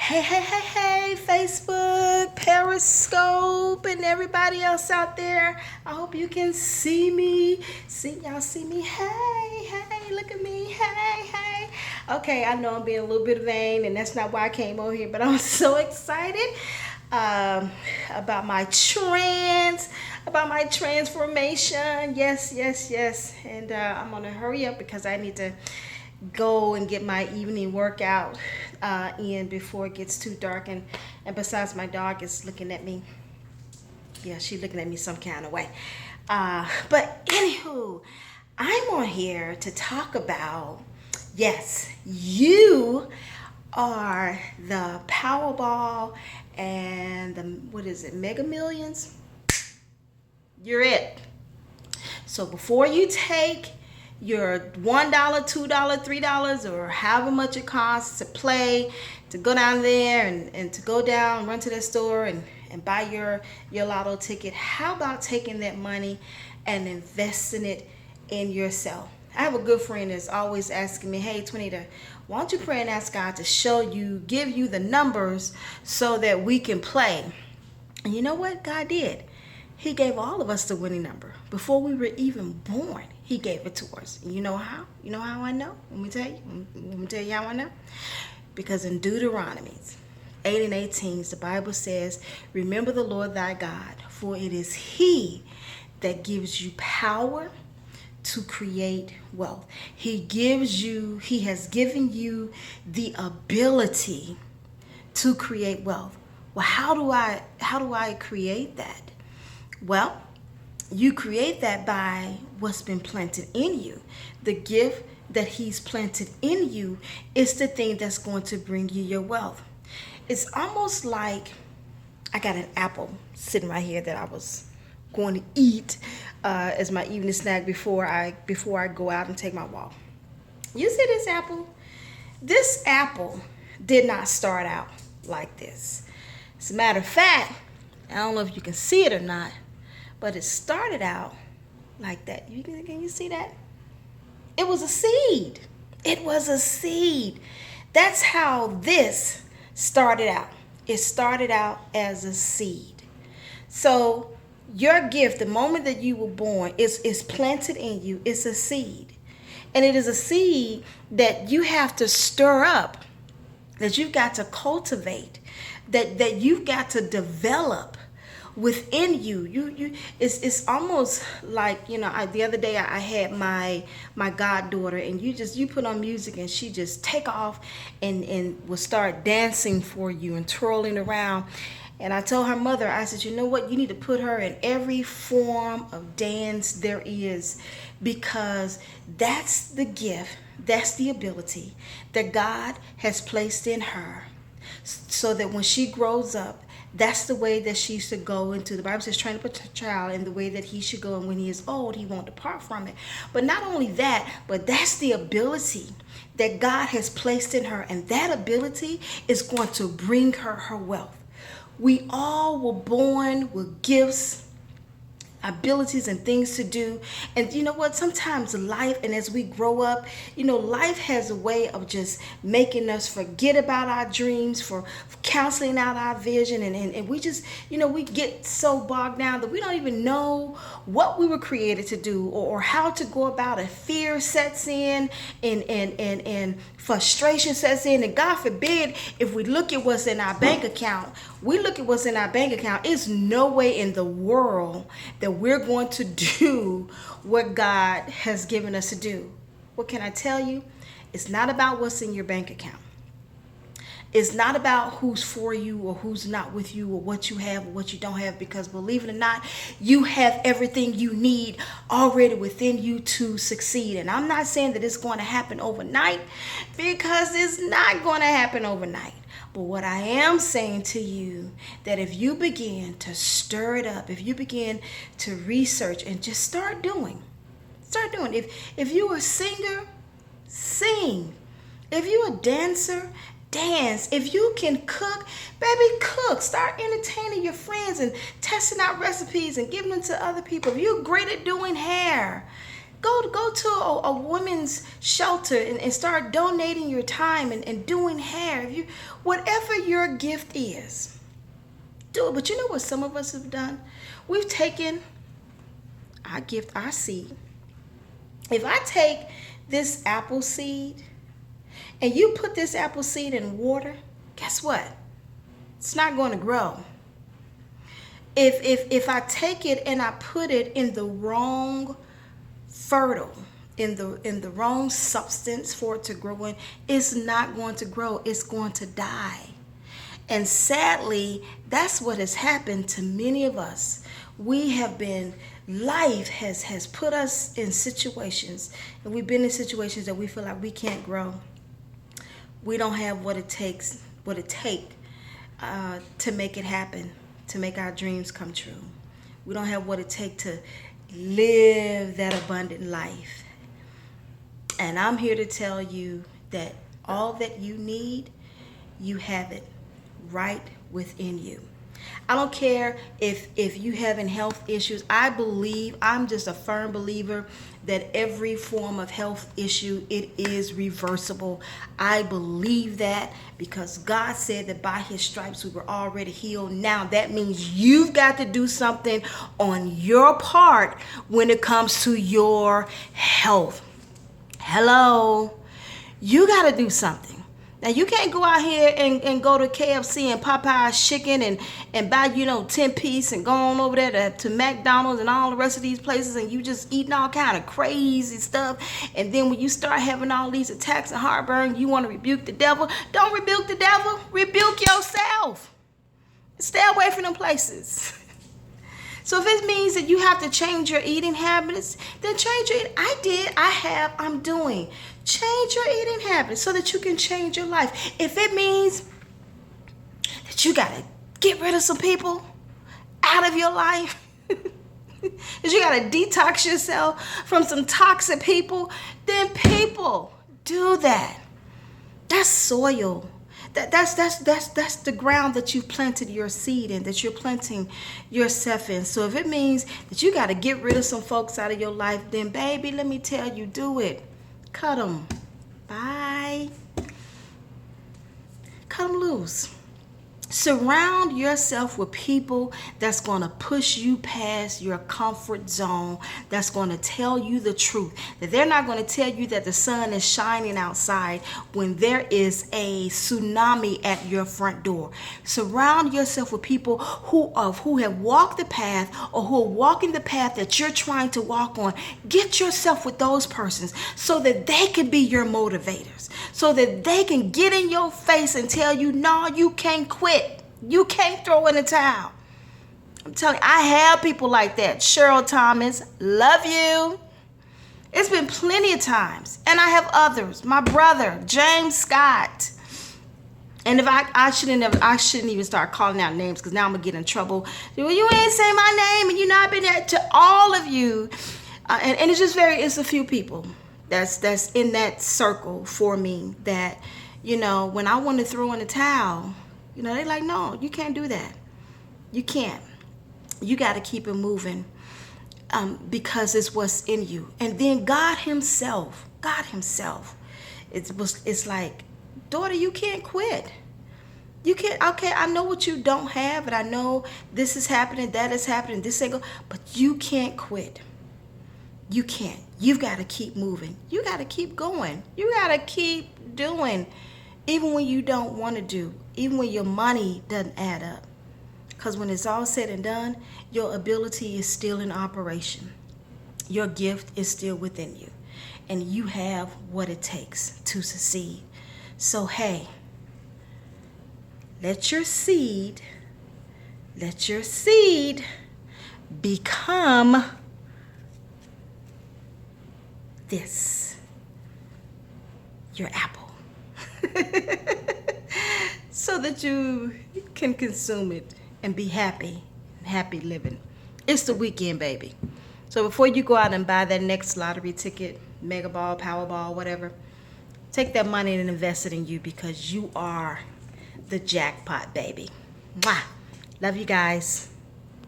Hey, Facebook, Periscope, and everybody else out there. I hope you can see me. Y'all see me? Hey, look at me. Hey. Okay, I know I'm being a little bit vain, and that's not why I came over here, but I'm so excited about my transformation. Yes. And I'm going to hurry up because I need to go and get my evening workout in before it gets too dark, and besides, my dog is looking at me. Yeah, she's looking at me some kind of way, but anywho, I'm on here to talk about, yes, you are the Powerball and the, what is it, Mega Millions. You're it. So before you take your $1, $2, $3, or however much it costs to play, to go down there and to go down, run to the store and buy your lotto ticket, how about taking that money and investing it in yourself? I have a good friend that's always asking me, hey, Twanita, why don't you pray and ask God to give you the numbers so that we can play? And you know what God did? He gave all of us the winning number. Before we were even born, he gave it to us. And you know how? You know how I know? Let me tell you how I know. Because in Deuteronomy 8:18, the Bible says, remember the Lord thy God, for it is he that gives you power to create wealth. He has given you the ability to create wealth. Well, how do I create that? Well, you create that by what's been planted in you. The gift that he's planted in you is the thing that's going to bring you your wealth. It's almost like I got an apple sitting right here that I was going to eat as my evening snack before I go out and take my walk. You see this apple? This apple did not start out like this. As a matter of fact, I don't know if you can see it or not, but it started out like that. Can you see that? It was a seed. It was a seed. That's how this started out. It started out as a seed. So your gift, the moment that you were born, is planted in you. It's a seed. And it is a seed that you have to stir up, that you've got to cultivate, that you've got to develop within you. It's almost like, the other day I had my goddaughter, and you put on music and she just take off and will start dancing for you and twirling around. And I told her mother, I said, you know what, you need to put her in every form of dance there is, because that's the gift, that's the ability that God has placed in her, so that when she grows up, that's the way that she should go into. The Bible says, train up a child in the way that he should go, and when he is old, he won't depart from it. But not only that, but that's the ability that God has placed in her, and that ability is going to bring her wealth. We all were born with gifts, abilities, and things to do. And you know what? Sometimes life, and as we grow up, life has a way of just making us forget about our dreams, for counseling out our vision. And we just, we get so bogged down that we don't even know what we were created to do, or how to go about it. Fear sets in, and frustration sets in. And God forbid, if we look at what's in our bank account, it's no way in the world that we're going to do what God has given us to do. What can I tell you? It's not about what's in your bank account. It's not about who's for you or who's not with you, or what you have or what you don't have, because believe it or not, you have everything you need already within you to succeed. And I'm not saying that it's going to happen overnight, because it's not going to happen overnight. But what I am saying to you, that if you begin to stir it up, if you begin to research and just start doing. If you're a singer, sing. If you're a dancer, dance. If you can cook, baby, cook. Start entertaining your friends and testing out recipes and giving them to other people. If you're great at doing hair, Go to a women's shelter and start donating your time and doing hair. If you, whatever your gift is, do it. But you know what some of us have done? We've taken our gift, our seed. If I take this apple seed and you put this apple seed in water, guess what? It's not going to grow. If I take it and I put it in the wrong fertile, in the wrong substance for it to grow in, it's not going to grow. It's going to die. And sadly, that's what has happened to many of us. We have been, life has put us in situations, and we've been in situations that we feel like we can't grow. We don't have what it takes to make it happen, to make our dreams come true. We don't have what it takes to live that abundant life. And I'm here to tell you that all that you need, you have it right within you. I don't care if you having health issues. I'm just a firm believer that every form of health issue, it is reversible. I believe that because God said that by his stripes we were already healed. Now that means you've got to do something on your part when it comes to your health. Hello, you got to do something. Now, you can't go out here and go to KFC and Popeye's chicken and buy, 10 piece and go on over there to McDonald's and all the rest of these places and you just eating all kind of crazy stuff. And then when you start having all these attacks and heartburn, you want to rebuke the devil. Don't rebuke the devil. Rebuke yourself. Stay away from them places. So if it means that you have to change your eating habits, then change your eating. I'm doing. Change your eating habits so that you can change your life. If it means that you got to get rid of some people out of your life, that you got to detox yourself from some toxic people, then people, do that. That's soil. That's the ground that you planted your seed in, that you're planting yourself in. So if it means that you got to get rid of some folks out of your life, then baby, let me tell you, do it. Cut them. Bye. Cut them loose. Surround yourself with people that's going to push you past your comfort zone, that's going to tell you the truth, that they're not going to tell you that the sun is shining outside when there is a tsunami at your front door. Surround yourself with people who have walked the path or who are walking the path that you're trying to walk on. Get yourself with those persons so that they can be your motivators, so that they can get in your face and tell you, no, you can't quit. You can't throw in the towel. I'm telling you, I have people like that. Cheryl Thomas, love you. It's been plenty of times. And I have others. My brother, James Scott. And if I shouldn't even start calling out names because now I'm going to get in trouble. Well, you ain't say my name and you know I've been there to all of you. And it's just it's a few people that's in that circle for me that, when I want to throw in the towel, they're like, no, you can't do that. You can't. You got to keep it moving because it's what's in you. And then God himself, it's like, daughter, you can't quit. You can't, okay, I know what you don't have, and I know this is happening, that is happening, this ain't go, but you can't quit. You can't. You've got to keep moving. You got to keep going. You got to keep doing, even when you don't want to do, even when your money doesn't add up. Because when it's all said and done, your ability is still in operation. Your gift is still within you. And you have what it takes to succeed. So, hey, let your seed become this, your apple. So that you can consume it and be happy living. It's the weekend, baby. So before you go out and buy that next lottery ticket, Mega Ball, Powerball, whatever, take that money and invest it in you because you are the jackpot, baby. Mwah. Love you guys.